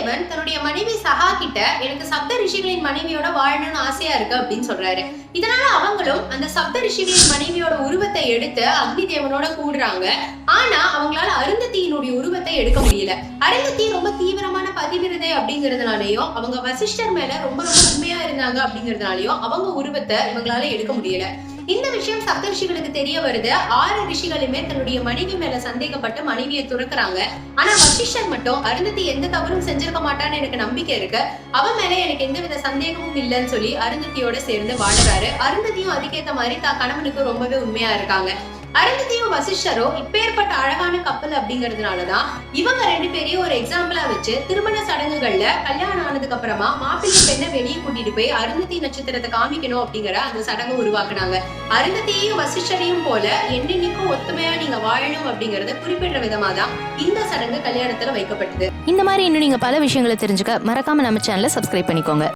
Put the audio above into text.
தேவன் தன்னுடைய மனைவி சகா கிட்ட எனக்கு சப்த ரிஷிகளின் மனைவியோட வாழணும்னு ஆசையா இருக்கு அப்படின்னு சொல்றாரு. இதனால அவங்களும் அந்த சப்த ரிஷிகளின் மனைவியோட உருவத்தை எடுத்து அக்னி தேவனோட கூடுறாங்க. ஆனா அவங்களால அருந்ததியினுடைய உருவத்தை எடுக்க முடியல. அருந்ததி ரொம்ப தீவிரமான பதிவிரதை அப்படிங்கறதுனாலயும் அவங்க வசிஷ்டர் மேல ரொம்ப ரொம்ப உண்மையா இருந்தாங்க அப்படிங்கறதுனாலயும் அவங்க உருவத்தை இவங்களால எடுக்க முடியல. இந்த விஷயம் சப்த ரிஷிகளுக்கு தெரிய வருது. 6 ரிஷிகளுமே தன்னுடைய மனைவி மேல சந்தேகப்பட்டு மனைவியை துறக்குறாங்க. ஆனா வசிஷ்டர் மட்டும் அருந்ததி எந்த தவறும் செஞ்சிருக்க மாட்டான்னு எனக்கு நம்பிக்கை இருக்கு, அவன் மேல எனக்கு எந்தவித சந்தேகமும் இல்லைன்னு சொல்லி அருந்ததியோட சேர்ந்து வாழறாரு. அருந்ததியும் அதுக்கேற்ற மாதிரி தான் கணவனுக்கு ரொம்பவே உண்மையா இருக்காங்க. அருந்ததியும் வசிஷ்டரும் இப்பேற்பட்ட அழகான கப்பல் அப்படிங்கறதுனாலதான் இவங்க 2 பேரையும் ஒரு எக்ஸாம்பிளா வச்சு திருமண சடங்குகள்ல கல்யாணம் ஆனதுக்கு அப்புறமா மாப்பிள்ளை பெண்ணை வெளியே கூட்டிட்டு போய் அருந்ததி நட்சத்திரத்தை காமிக்கணும் அப்படிங்கிற அந்த சடங்கு உருவாக்குனாங்க. அருந்ததியையும் வசிஷ்டரையும் போல என்னென்னைக்கும் ஒத்துமையா நீங்க வாழணும் அப்படிங்கறத குறிப்பிட்ட விதமா தான் இந்த சடங்கு கல்யாணத்துல வைக்கப்பட்டது. இந்த மாதிரி இன்னும் நீங்க பல விஷயங்களை தெரிஞ்சுக்க மறக்காம நம்ம சேனலை சப்ஸ்கிரைப் பண்ணிக்கோங்க.